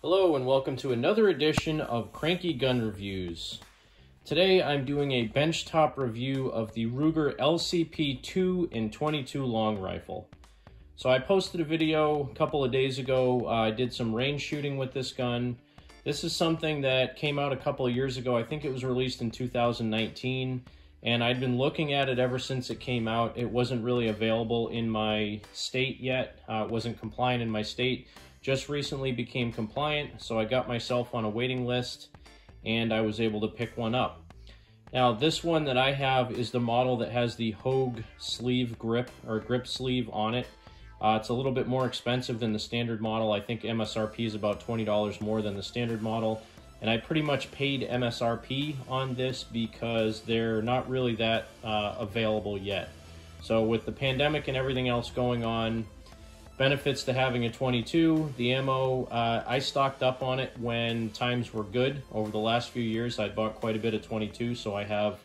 Hello and welcome to another edition of Cranky Gun Reviews. Today I'm doing a benchtop review of the Ruger LCP II in .22 long rifle. So I posted a video a couple of days ago. I did some range shooting with this gun. This is something that came out a couple of years ago. I think it was released in 2019, and I'd been looking at it ever since it came out. It wasn't really available in my state yet. It wasn't compliant in my state. Just recently became compliant, so I got myself on a waiting list and I was able to pick one up. Now this one that I have is the model that has the Hogue sleeve grip or grip sleeve on it. It's a little bit more expensive than the standard model. I think MSRP is about $20 more than the standard model, and I pretty much paid MSRP on this because they're not really that available yet. So with the pandemic and everything else going on, benefits to having a .22, the ammo, I stocked up on it when times were good. Over the last few years, I bought quite a bit of .22, so I have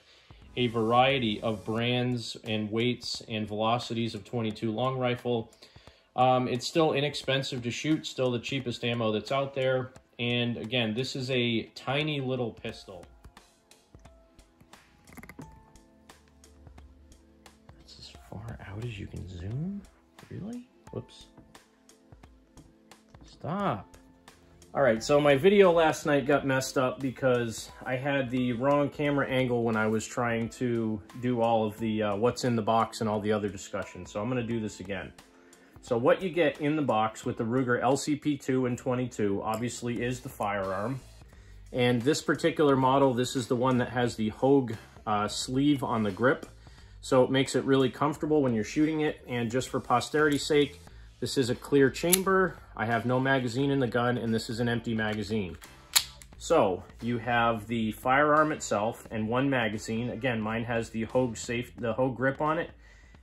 a variety of brands and weights and velocities of .22 long rifle. It's still inexpensive to shoot, still the cheapest ammo that's out there. And again, this is a tiny little pistol. That's as far out as you can zoom? Really? Whoops. Stop. Alright, so my video last night got messed up because I had the wrong camera angle when I was trying to do all of the what's in the box and all the other discussions. So I'm going to do this again. So what you get in the box with the Ruger LCP II in .22 obviously is the firearm. And this particular model, this is the one that has the Hogue sleeve on the grip. So it makes it really comfortable when you're shooting it. And just for posterity's sake, this is a clear chamber. I have no magazine in the gun, and this is an empty magazine. So you have the firearm itself and one magazine. Again, mine has the Hogue grip on it.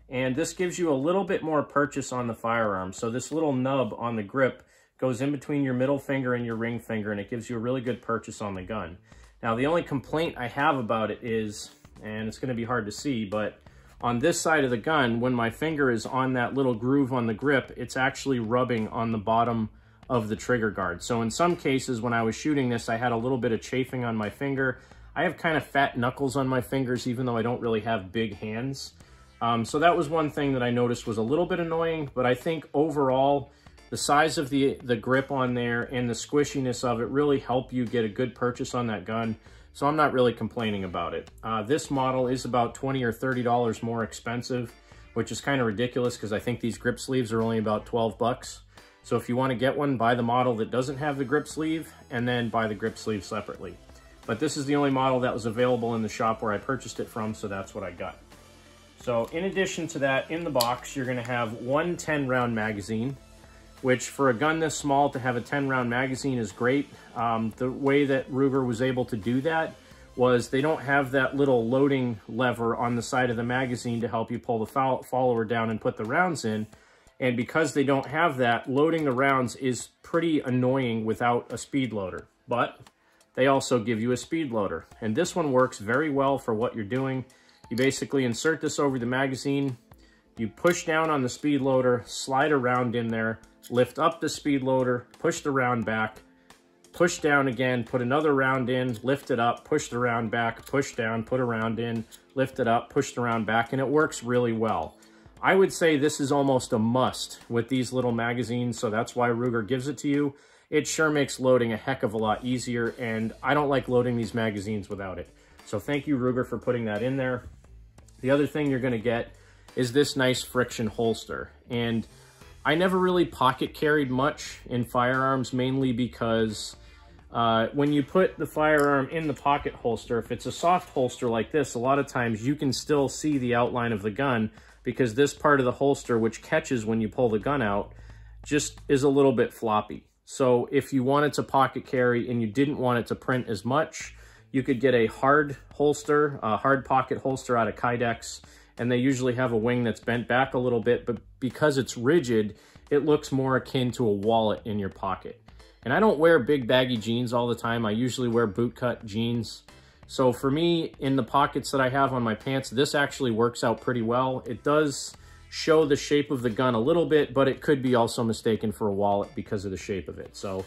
And this gives you a little bit more purchase on the firearm. So this little nub on the grip goes in between your middle finger and your ring finger, and it gives you a really good purchase on the gun. Now, the only complaint I have about it is, and it's going to be hard to see, but on this side of the gun, when my finger is on that little groove on the grip, it's actually rubbing on the bottom of the trigger guard. So in some cases, when I was shooting this, I had a little bit of chafing on my finger. I have kind of fat knuckles on my fingers, even though I don't really have big hands. So that was one thing that I noticed was a little bit annoying, but I think overall, the size of the grip on there and the squishiness of it really help you get a good purchase on that gun. So I'm not really complaining about it. This model is about $20 or $30 more expensive, which is kind of ridiculous because I think these grip sleeves are only about 12 bucks. So if you want to get one, buy the model that doesn't have the grip sleeve and then buy the grip sleeve separately. But this is the only model that was available in the shop where I purchased it from, so that's what I got. So in addition to that, in the box, you're going to have one 10-round magazine, which for a gun this small to have a 10-round magazine is great. The way that Ruger was able to do that was they don't have that little loading lever on the side of the magazine to help you pull the follower down and put the rounds in. And because they don't have that, loading the rounds is pretty annoying without a speed loader. But they also give you a speed loader. And this one works very well for what you're doing. You basically insert this over the magazine, you push down on the speed loader, slide a round in there, lift up the speed loader, push the round back, push down again, put another round in, lift it up, push the round back, push down, put a round in, lift it up, push the round back, and it works really well. I would say this is almost a must with these little magazines, so that's why Ruger gives it to you. It sure makes loading a heck of a lot easier, and I don't like loading these magazines without it. So thank you, Ruger, for putting that in there. The other thing you're going to get is this nice friction holster. And I never really pocket carried much in firearms, mainly because when you put the firearm in the pocket holster, if it's a soft holster like this, a lot of times you can still see the outline of the gun because this part of the holster, which catches when you pull the gun out, just is a little bit floppy. So if you wanted to pocket carry and you didn't want it to print as much, you could get a hard holster, a hard pocket holster out of Kydex, and they usually have a wing that's bent back a little bit, but because it's rigid, it looks more akin to a wallet in your pocket. And I don't wear big baggy jeans all the time. I usually wear bootcut jeans. So for me, in the pockets that I have on my pants, this actually works out pretty well. It does show the shape of the gun a little bit, but it could be also mistaken for a wallet because of the shape of it. So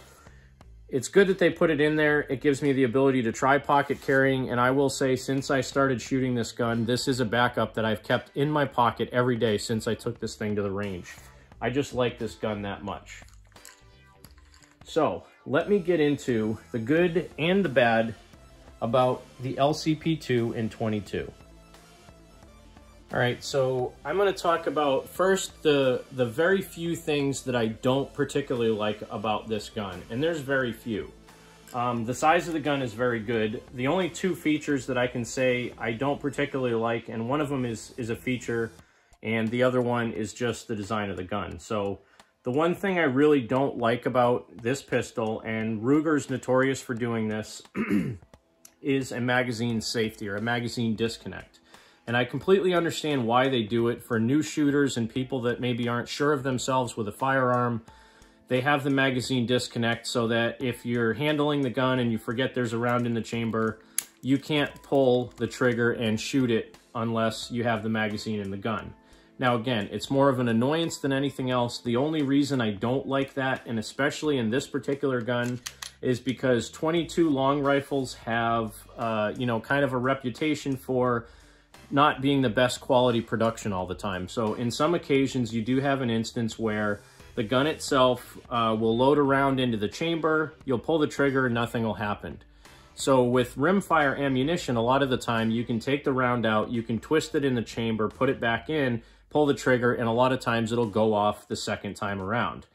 it's good that they put it in there. It gives me the ability to try pocket carrying, and I will say, since I started shooting this gun, this is a backup that I've kept in my pocket every day since I took this thing to the range. I just like this gun that much. So, let me get into the good and the bad about the LCP II in 22. All right, so I'm going to talk about first the very few things that I don't particularly like about this gun, and there's very few. The size of the gun is very good. The only two features that I can say I don't particularly like, and one of them is a feature, and the other one is just the design of the gun. So the one thing I really don't like about this pistol, and Ruger's notorious for doing this, is a magazine safety or a magazine disconnect. And I completely understand why they do it. For new shooters and people that maybe aren't sure of themselves with a firearm, they have the magazine disconnect so that if you're handling the gun and you forget there's a round in the chamber, you can't pull the trigger and shoot it unless you have the magazine in the gun. Now again, it's more of an annoyance than anything else. The only reason I don't like that, and especially in this particular gun, is because 22 long rifles have, you know, kind of a reputation for not being the best quality production all the time. So in some occasions, you do have an instance where the gun itself will load a round into the chamber, you'll pull the trigger, and nothing will happen. So with rimfire ammunition, a lot of the time, you can take the round out, you can twist it in the chamber, put it back in, pull the trigger, and a lot of times it'll go off the second time around.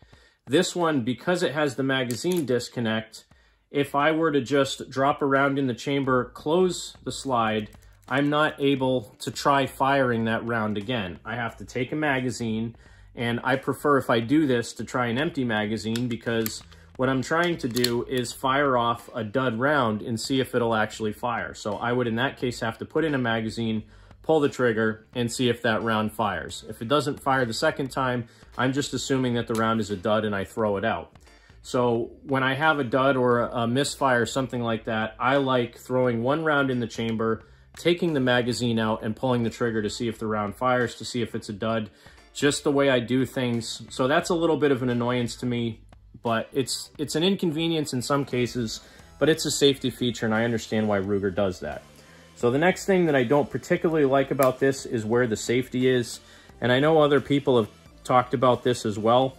This one, because it has the magazine disconnect, if I were to just drop a round in the chamber, close the slide, I'm not able to try firing that round again. I have to take a magazine, and I prefer, if I do this, to try an empty magazine, because what I'm trying to do is fire off a dud round and see if it'll actually fire. So I would, in that case, have to put in a magazine, pull the trigger, and see if that round fires. If it doesn't fire the second time, I'm just assuming that the round is a dud and I throw it out. So when I have a dud or a misfire, something like that, I like throwing one round in the chamber, taking the magazine out and pulling the trigger to see if the round fires, to see if it's a dud, just the way I do things. So that's a little bit of an annoyance to me, but it's an inconvenience in some cases, but it's a safety feature, and I understand why Ruger does that. So the next thing that I don't particularly like about this is where the safety is, and I know other people have talked about this as well,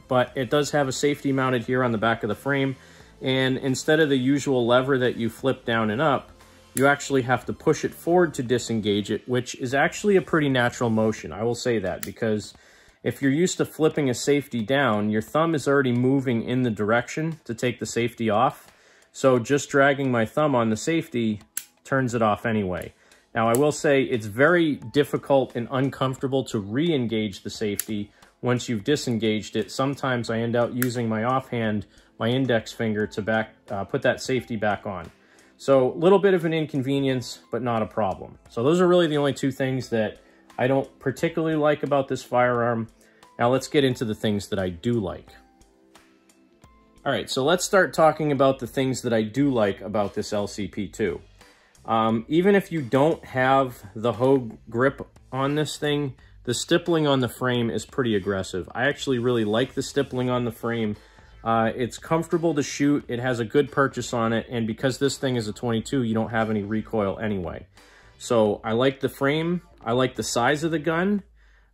but it does have a safety mounted here on the back of the frame, and instead of the usual lever that you flip down and up, you actually have to push it forward to disengage it, which is actually a pretty natural motion. I will say that, because if you're used to flipping a safety down, your thumb is already moving in the direction to take the safety off. So just dragging my thumb on the safety turns it off anyway. Now, I will say it's very difficult and uncomfortable to re-engage the safety once you've disengaged it. Sometimes I end up using my offhand, my index finger, to put that safety back on. So a little bit of an inconvenience, but not a problem. So those are really the only two things that I don't particularly like about this firearm. Now let's get into the things that I do like. All right, so let's start talking about the things that I do like about this LCP II. Even if you don't have the Hogue grip on this thing, the stippling on the frame is pretty aggressive. I actually really like the stippling on the frame. It's comfortable to shoot, it has a good purchase on it, and because this thing is a 22, you don't have any recoil anyway. So I like the frame, I like the size of the gun.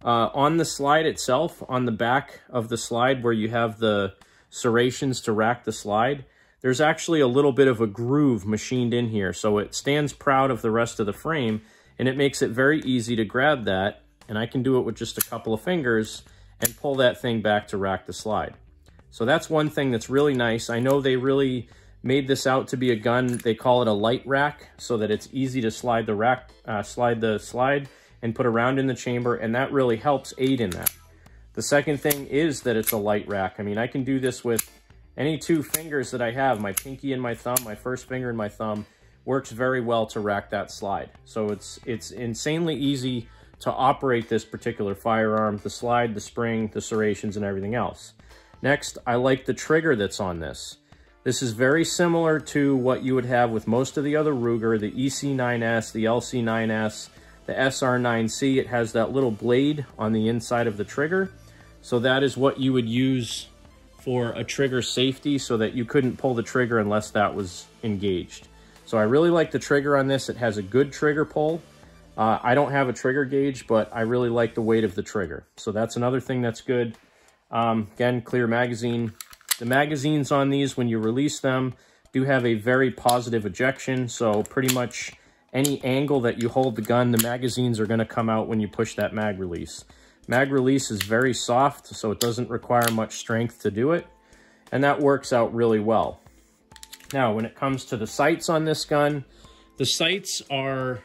On the slide itself, on the back of the slide where you have the serrations to rack the slide, there's actually a little bit of a groove machined in here, so it stands proud of the rest of the frame, and it makes it very easy to grab that, and I can do it with just a couple of fingers and pull that thing back to rack the slide. So that's one thing that's really nice. I know they really made this out to be a gun. They call it a light rack so that it's easy to slide the slide and put a round in the chamber, and that really helps aid in that. The second thing is that it's a light rack. I mean, I can do this with any two fingers that I have, my pinky and my thumb, my first finger and my thumb, works very well to rack that slide. So it's insanely easy to operate this particular firearm, the slide, the spring, the serrations, and everything else. Next, I like the trigger that's on this. This is very similar to what you would have with most of the other Ruger, the EC9S, the LC9S, the SR9C. It has that little blade on the inside of the trigger. So that is what you would use for a trigger safety so that you couldn't pull the trigger unless that was engaged. So I really like the trigger on this. It has a good trigger pull. I don't have a trigger gauge, but I really like the weight of the trigger. So that's another thing that's good. Again, clear magazine. The magazines on these, when you release them, do have a very positive ejection. So pretty much any angle that you hold the gun, the magazines are going to come out when you push that mag release. Mag release is very soft, so it doesn't require much strength to do it. And that works out really well. Now, when it comes to the sights on this gun, the sights are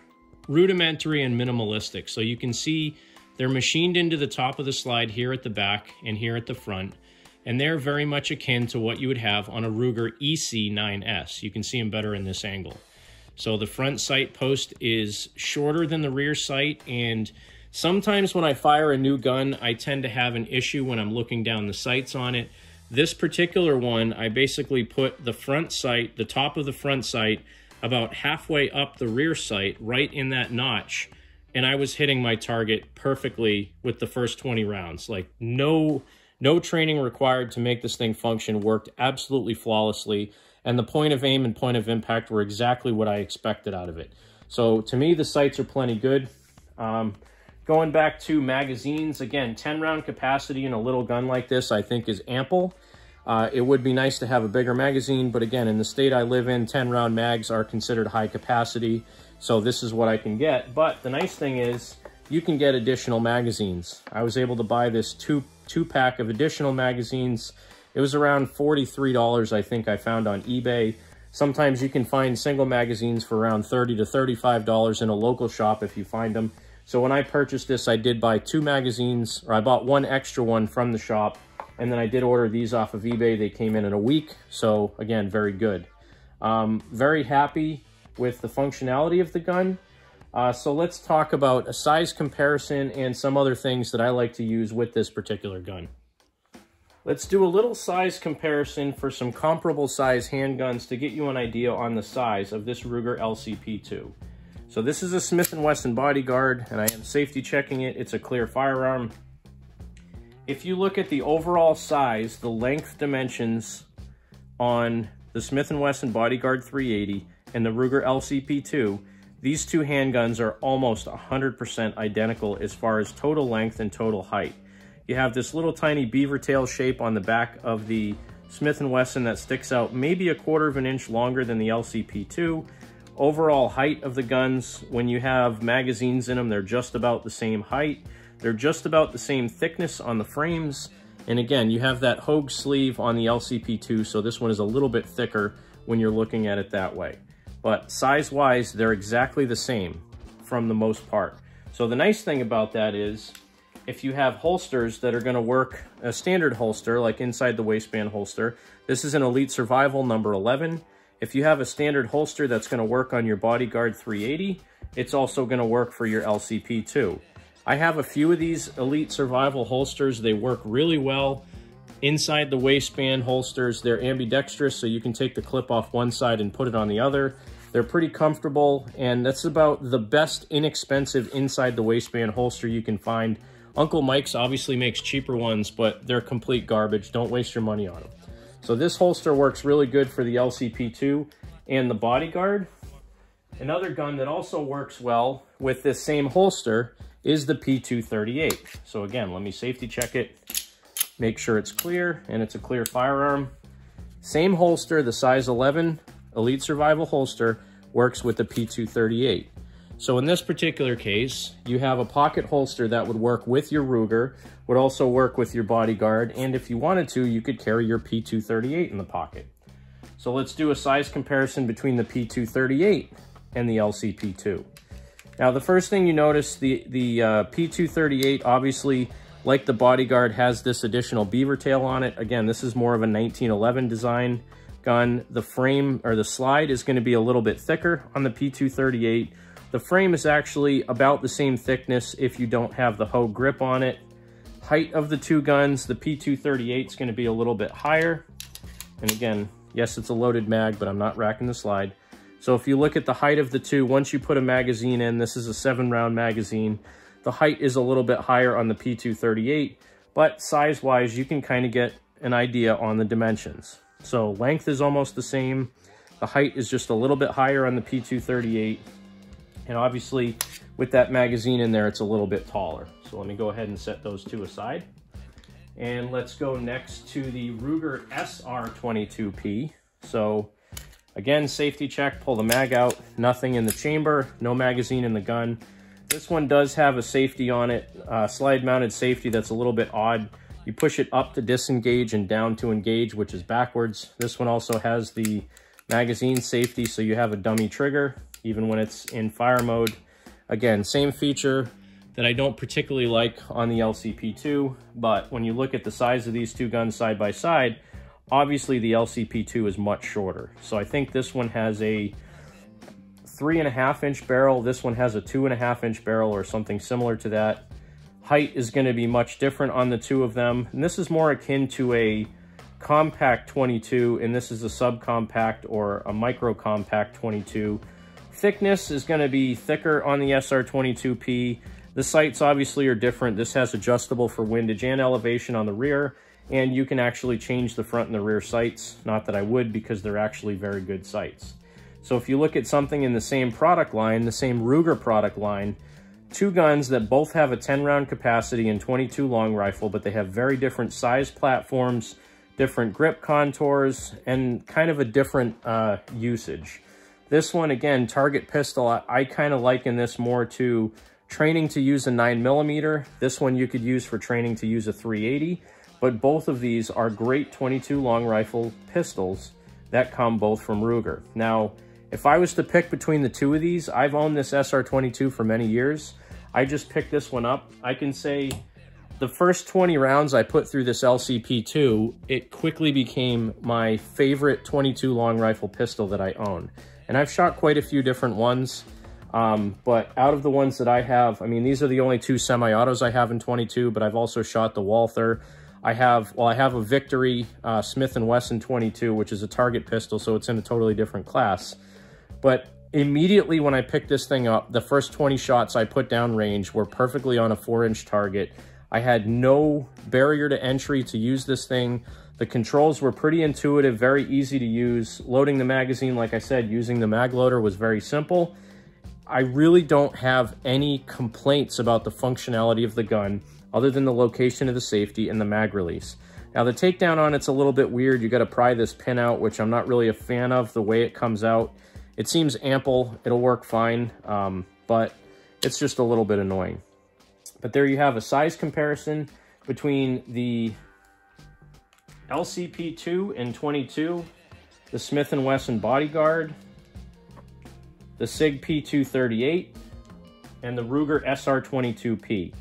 rudimentary and minimalistic. So you can see they're machined into the top of the slide here at the back and here at the front. And they're very much akin to what you would have on a Ruger EC9S. You can see them better in this angle. So the front sight post is shorter than the rear sight, and sometimes when I fire a new gun, I tend to have an issue when I'm looking down the sights on it. This particular one, I basically put the front sight, the top of the front sight, about halfway up the rear sight, right in that notch, and I was hitting my target perfectly with the first 20 rounds. Like, no training required to make this thing function. Worked absolutely flawlessly, and the point of aim and point of impact were exactly what I expected out of it. So to me, the sights are plenty good. Going back to magazines, again, 10-round capacity in a little gun like this, I think, is ample. It would be nice to have a bigger magazine, but again, in the state I live in, 10-round mags are considered high capacity, so this is what I can get. But the nice thing is, you can get additional magazines. I was able to buy this two-pack of additional magazines. It was around $43, I think I found on eBay. Sometimes you can find single magazines for around $30 to $35 in a local shop if you find them. So when I purchased this, I did buy 2 magazines, or I bought one extra one from the shop, and then I did order these off of eBay. They came in a week, so again, very good. Very happy with the functionality of the gun. So let's talk about a size comparison and some other things that I like to use with this particular gun. Let's do a little size comparison for some comparable size handguns to get you an idea on the size of this Ruger LCP II. So this is a Smith & Wesson Bodyguard, and I am safety checking it. It's a clear firearm. If you look at the overall size, the length dimensions on the Smith & Wesson Bodyguard 380 and the Ruger LCP II, these two handguns are almost 100% identical as far as total length and total height. You have this little tiny beaver tail shape on the back of the Smith & Wesson that sticks out maybe a 1/4 of an inch longer than the LCP II. Overall height of the guns, when you have magazines in them, they're just about the same height. They're just about the same thickness on the frames. And again, you have that Hogue sleeve on the LCP II, so this one is a little bit thicker when you're looking at it that way. But size-wise, they're exactly the same from the most part. So the nice thing about that is, if you have holsters that are going to work, a standard holster, like inside the waistband holster, this is an Elite Survival number 11. If you have a standard holster that's going to work on your Bodyguard 380, it's also going to work for your LCP II. I have a few of these Elite Survival holsters. They work really well. Inside the waistband holsters, they're ambidextrous, so you can take the clip off one side and put it on the other. They're pretty comfortable, and that's about the best inexpensive inside the waistband holster you can find. Uncle Mike's obviously makes cheaper ones, but they're complete garbage. Don't waste your money on them. So this holster works really good for the LCP II and the Bodyguard. Another gun that also works well with this same holster is the P238. So again, let me safety check it, make sure it's clear, and it's a clear firearm. Same holster, the size 11 Elite Survival holster works with the P238. So in this particular case, you have a pocket holster that would work with your Ruger, would also work with your Bodyguard, and if you wanted to, you could carry your P238 in the pocket. So let's do a size comparison between the P238 and the LCP II. Now, the first thing you notice, the P238, obviously, like the Bodyguard, has this additional beaver tail on it. Again, this is more of a 1911 design gun. The frame, or the slide, is going to be a little bit thicker on the P238. The frame is actually about the same thickness if you don't have the Hogue grip on it. Height of the two guns, the P238 is going to be a little bit higher. And again, yes, it's a loaded mag, but I'm not racking the slide. So if you look at the height of the two, once you put a magazine in, this is a 7-round magazine, the height is a little bit higher on the P238, but size-wise, you can kind of get an idea on the dimensions. So length is almost the same. The height is just a little bit higher on the P238. And obviously with that magazine in there, it's a little bit taller. So let me go ahead and set those two aside. And let's go next to the Ruger SR22P. So again, safety check, pull the mag out, nothing in the chamber, no magazine in the gun. This one does have a safety on it, slide mounted safety that's a little bit odd. You push it up to disengage and down to engage, which is backwards. This one also has the magazine safety, so you have a dummy trigger, even when it's in fire mode. Again, same feature that I don't particularly like on the LCP II, but when you look at the size of these two guns side by side, obviously the LCP II is much shorter. So I think this one has a 3.5-inch barrel. This one has a 2.5-inch barrel or something similar to that. Height is going to be much different on the two of them. And this is more akin to a compact 22, and this is a subcompact or a micro compact 22. Thickness is going to be thicker on the SR22P. The sights obviously are different. This has adjustable for windage and elevation on the rear, and you can actually change the front and the rear sights. Not that I would, because they're actually very good sights. So if you look at something in the same product line, the same Ruger product line, two guns that both have a 10-round capacity and 22 long rifle, but they have very different size platforms, different grip contours, and kind of a different usage. This one, again, target pistol, I kind of liken this more to training to use a 9mm. This one you could use for training to use a 380, but both of these are great 22 long rifle pistols that come both from Ruger. Now, if I was to pick between the two of these, I've owned this SR22 for many years. I just picked this one up. I can say the first 20 rounds I put through this LCP II, it quickly became my favorite 22 long rifle pistol that I own. And I've shot quite a few different ones, but out of the ones that I have, I mean, these are the only two semi-autos I have in 22, but I've also shot the Walther. I have a Victory Smith & Wesson 22, which is a target pistol, so it's in a totally different class. But immediately when I picked this thing up, the first 20 shots I put down range were perfectly on a 4-inch target. I had no barrier to entry to use this thing. The controls were pretty intuitive, very easy to use. Loading the magazine, like I said, using the mag loader was very simple. I really don't have any complaints about the functionality of the gun other than the location of the safety and the mag release. Now the takedown on it's a little bit weird. You got to pry this pin out, which I'm not really a fan of the way it comes out. It seems ample, it'll work fine, but it's just a little bit annoying. But there you have a size comparison between the LCP II and 22, the Smith & Wesson Bodyguard, the Sig P238, and the Ruger SR22P.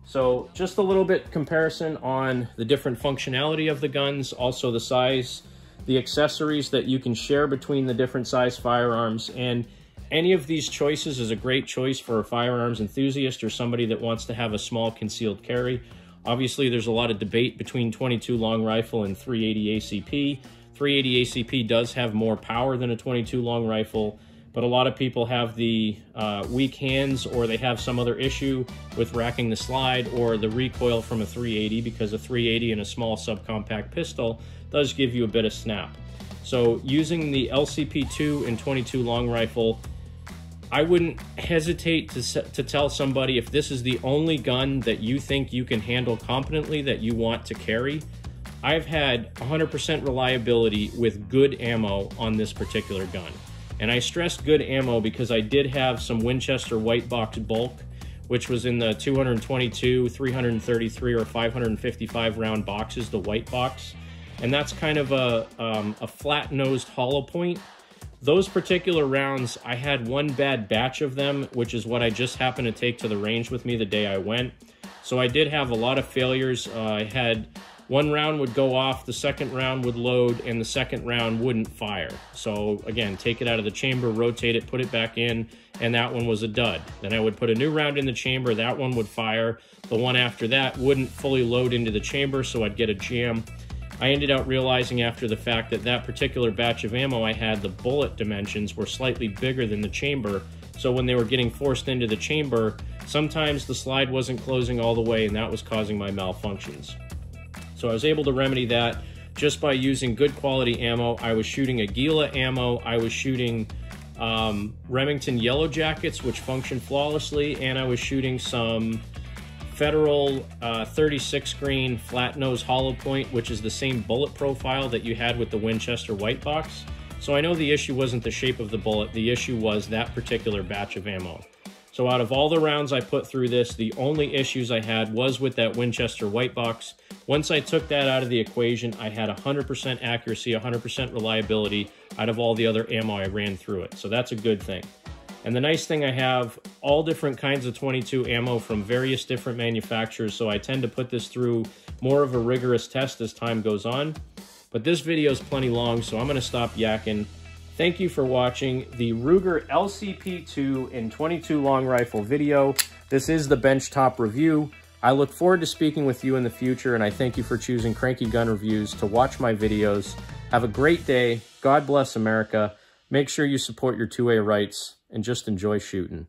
So just a little bit comparison on the different functionality of the guns, also the size, the accessories that you can share between the different size firearms, and any of these choices is a great choice for a firearms enthusiast or somebody that wants to have a small concealed carry. Obviously, there's a lot of debate between 22 long rifle and 380 ACP. 380 ACP does have more power than a 22 long rifle, but a lot of people have the weak hands, or they have some other issue with racking the slide or the recoil from a 380, because a 380 and a small subcompact pistol does give you a bit of snap. So using the LCP II and 22 long rifle, I wouldn't hesitate to tell somebody, if this is the only gun that you think you can handle competently, that you want to carry. I've had 100% reliability with good ammo on this particular gun. And I stressed good ammo because I did have some Winchester white box bulk, which was in the 222, 333, or 555 round boxes, the white box. And that's kind of a flat-nosed hollow point. Those particular rounds, I had one bad batch of them, which is what I just happened to take to the range with me the day I went. So I did have a lot of failures. I had one round would go off, the second round would load, and the second round wouldn't fire. So again, take it out of the chamber, rotate it, put it back in, and that one was a dud. Then I would put a new round in the chamber, that one would fire. The one after that wouldn't fully load into the chamber, so I'd get a jam. I ended up realizing after the fact that that particular batch of ammo I had, the bullet dimensions were slightly bigger than the chamber, so when they were getting forced into the chamber, sometimes the slide wasn't closing all the way, and that was causing my malfunctions. So I was able to remedy that just by using good quality ammo. I was shooting Aguila ammo, I was shooting Remington Yellow Jackets, which function flawlessly, and I was shooting some Federal 36 grain flat nose hollow point, which is the same bullet profile that you had with the Winchester white box. So I know the issue wasn't the shape of the bullet, the issue was that particular batch of ammo. So out of all the rounds I put through this, the only issues I had was with that Winchester white box. Once I took that out of the equation, I had 100% accuracy, 100% reliability out of all the other ammo I ran through it. So that's a good thing. And the nice thing, I have all different kinds of .22 ammo from various different manufacturers, so I tend to put this through more of a rigorous test as time goes on. But this video is plenty long, so I'm going to stop yakking. Thank you for watching the Ruger LCP II in .22 long rifle video. This is the benchtop review. I look forward to speaking with you in the future, and I thank you for choosing Cranky Gun Reviews to watch my videos. Have a great day. God bless America. Make sure you support your 2A rights and just enjoy shooting.